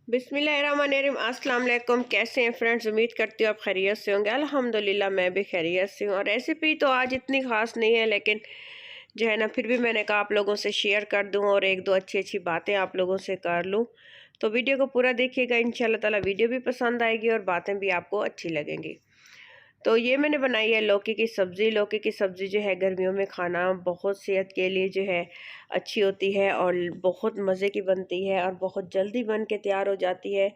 बिस्मिल्लाहिर्रहमानिर्रहीम। अस्सलाम वालेकुम। कैसे हैं फ्रेंड्स? उम्मीद करती हूँ आप खैरियत से होंगे। अल्हम्दुलिल्लाह मैं भी खैरियत से हूँ। और रेसिपी तो आज इतनी ख़ास नहीं है, लेकिन जो है ना फिर भी मैंने कहा आप लोगों से शेयर कर दूँ और एक दो अच्छी अच्छी बातें आप लोगों से कर लूँ। तो वीडियो को पूरा देखिएगा, इंशाल्लाह ताला वीडियो भी पसंद आएगी और बातें भी आपको अच्छी लगेंगी। तो ये मैंने बनाई है लौकी की सब्ज़ी। लौकी की सब्ज़ी जो है गर्मियों में खाना बहुत सेहत के लिए जो है अच्छी होती है और बहुत मज़े की बनती है और बहुत जल्दी बन के तैयार हो जाती है।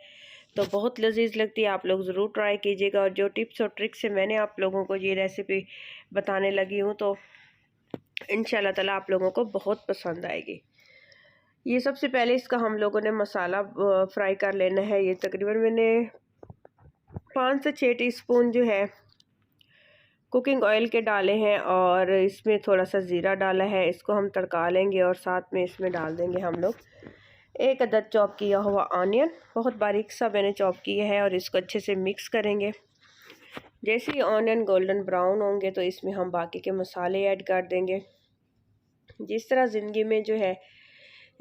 तो बहुत लजीज लगती है, आप लोग ज़रूर ट्राई कीजिएगा। और जो टिप्स और ट्रिक्स से मैंने आप लोगों को ये रेसिपी बताने लगी हूँ, तो इंशाल्लाह ताला आप लोगों को बहुत पसंद आएगी। ये सबसे पहले इसका हम लोगों ने मसाला फ्राई कर लेना है। ये तकरीबन मैंने 5 से 6 टीस्पून जो है कुकिंग ऑयल के डाले हैं और इसमें थोड़ा सा ज़ीरा डाला है। इसको हम तड़का लेंगे और साथ में इसमें डाल देंगे हम लोग एक अदद चॉप किया हुआ ऑनियन, बहुत बारीक सा मैंने चॉप किया है। और इसको अच्छे से मिक्स करेंगे। जैसे ही ऑनियन गोल्डन ब्राउन होंगे तो इसमें हम बाकी के मसाले ऐड कर देंगे। जिस तरह ज़िंदगी में जो है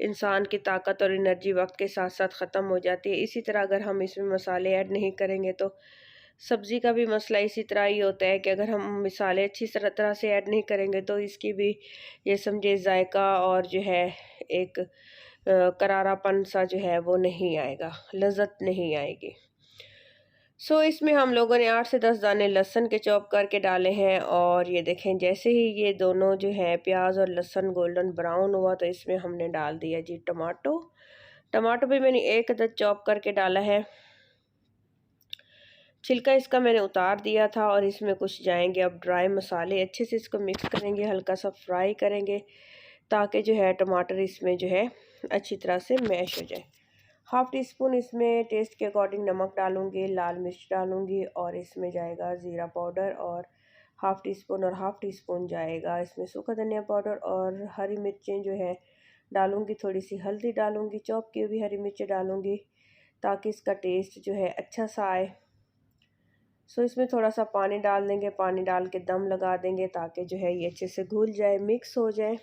इंसान की ताकत और एनर्जी वक्त के साथ साथ ख़त्म हो जाती है, इसी तरह अगर हम इसमें मसाले ऐड नहीं करेंगे तो सब्ज़ी का भी मसला इसी तरह ही होता है कि अगर हम मसाले अच्छी तरह से ऐड नहीं करेंगे तो इसकी भी ये समझे जायका और जो है एक करारापन सा जो है वो नहीं आएगा, लज़्ज़त नहीं आएगी। इसमें हम लोगों ने 8 से 10 दाने लहसुन के चॉप करके डाले हैं। और ये देखें जैसे ही ये दोनों जो है प्याज और लहसुन गोल्डन ब्राउन हुआ तो इसमें हमने डाल दिया जी टमाटो। टमाटो भी मैंने एक अदद चॉप करके डाला है। छिलका इसका मैंने उतार दिया था। और इसमें कुछ जाएंगे अब ड्राई मसाले। अच्छे से इसको मिक्स करेंगे, हल्का सा फ्राई करेंगे ताकि जो है टमाटर इसमें जो है अच्छी तरह से मैश हो जाए। हाफ़ टी स्पून इसमें टेस्ट के अकॉर्डिंग नमक डालूंगी, लाल मिर्च डालूंगी और इसमें जाएगा ज़ीरा पाउडर और हाफ़ टी स्पून और हाफ़ टी स्पून जाएगा इसमें सूखा धनिया पाउडर। और हरी मिर्चें जो है डालूंगी, थोड़ी सी हल्दी डालूंगी, चॉप की हुई हरी मिर्चें डालूंगी ताकि इसका टेस्ट जो है अच्छा सा आए। इसमें थोड़ा सा पानी डाल देंगे, पानी डाल के दम लगा देंगे ताकि जो है ये अच्छे से घुल जाए, मिक्स हो जाए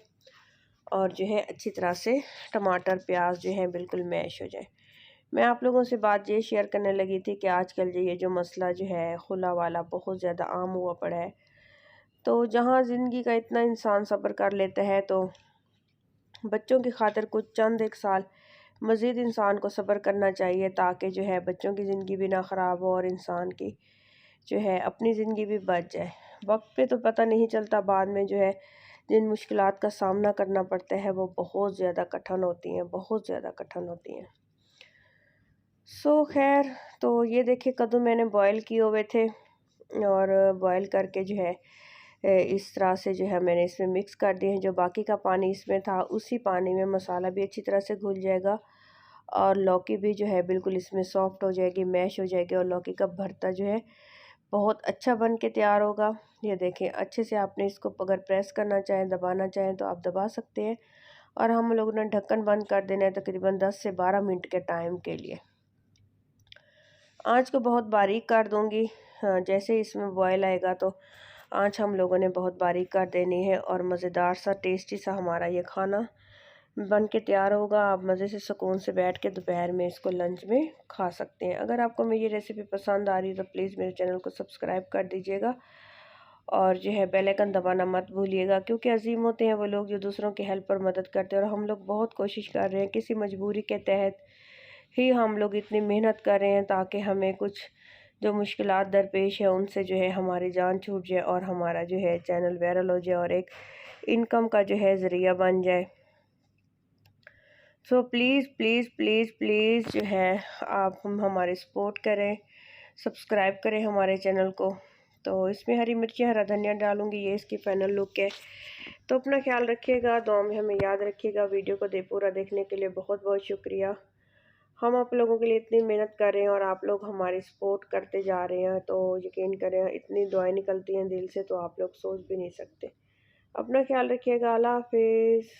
और जो है अच्छी तरह से टमाटर प्याज जो है बिल्कुल मैश हो जाए। मैं आप लोगों से बात ये शेयर करने लगी थी कि आजकल जो ये जो मसला जो है खुला वाला बहुत ज़्यादा आम हुआ पड़ा है। तो जहाँ ज़िंदगी का इतना इंसान सब्र कर लेता है, तो बच्चों की खातिर कुछ चंद एक साल मज़ीद इंसान को सब्र करना चाहिए ताकि जो है बच्चों की ज़िंदगी भी ना ख़राब हो और इंसान की जो है अपनी ज़िंदगी भी बच जाए। वक्त पे तो पता नहीं चलता, बाद में जो है जिन मुश्किलात का सामना करना पड़ता है वो बहुत ज़्यादा कठिन होती हैं, बहुत ज़्यादा कठिन होती हैं। खैर, तो ये देखिए कद्दू मैंने बॉयल किए हुए थे और बॉयल करके जो है इस तरह से जो है मैंने इसमें मिक्स कर दिए हैं। जो बाकी का पानी इसमें था उसी पानी में मसाला भी अच्छी तरह से घुल जाएगा और लौकी भी जो है बिल्कुल इसमें सॉफ्ट हो जाएगी, मैश हो जाएगी और लौकी का भरता जो है बहुत अच्छा बन के तैयार होगा। ये देखें अच्छे से आपने इसको अगर प्रेस करना चाहें, दबाना चाहें तो आप दबा सकते हैं। और हम लोगों ने ढक्कन बंद कर देना है तकरीबन 10 से 12 मिनट के टाइम के लिए। आँच को बहुत बारीक कर दूंगी। हाँ, जैसे ही इसमें बॉयल आएगा तो आँच हम लोगों ने बहुत बारीक कर देनी है और मज़ेदार सा टेस्टी सा हमारा ये खाना बन के तैयार होगा। आप मज़े से सुकून से बैठ के दोपहर में इसको लंच में खा सकते हैं। अगर आपको मेरी ये रेसिपी पसंद आ रही है तो प्लीज़ मेरे चैनल को सब्सक्राइब कर दीजिएगा और जो है बेल आइकन दबाना मत भूलिएगा, क्योंकि अजीम होते हैं वो लोग जो दूसरों की हेल्प पर मदद करते हैं। और हम लोग बहुत कोशिश कर रहे हैं, किसी मजबूरी के तहत ही हम लोग इतनी मेहनत कर रहे हैं ताकि हमें कुछ जो मुश्किलात दरपेश है उनसे जो है हमारी जान छूट जाए और हमारा जो है चैनल वायरल हो जाए और एक इनकम का जो है ज़रिया बन जाए। प्लीज़ प्लीज़ प्लीज़ प्लीज़ जो है आप हमारे सपोर्ट करें, सब्सक्राइब करें हमारे चैनल को। तो इसमें हरी मिर्ची हरा धनिया डालूंगी, ये इसकी फाइनल लुक है। तो अपना ख्याल रखिएगा, दुआ में हमें याद रखिएगा। वीडियो को पूरा देखने के लिए बहुत बहुत शुक्रिया। हम आप लोगों के लिए इतनी मेहनत कर रहे हैं और आप लोग हमारी सपोर्ट करते जा रहे हैं, तो यकीन करें इतनी दुआएं निकलती हैं दिल से तो आप लोग सोच भी नहीं सकते। अपना ख्याल रखिएगा। अल्लाह हाफिज़।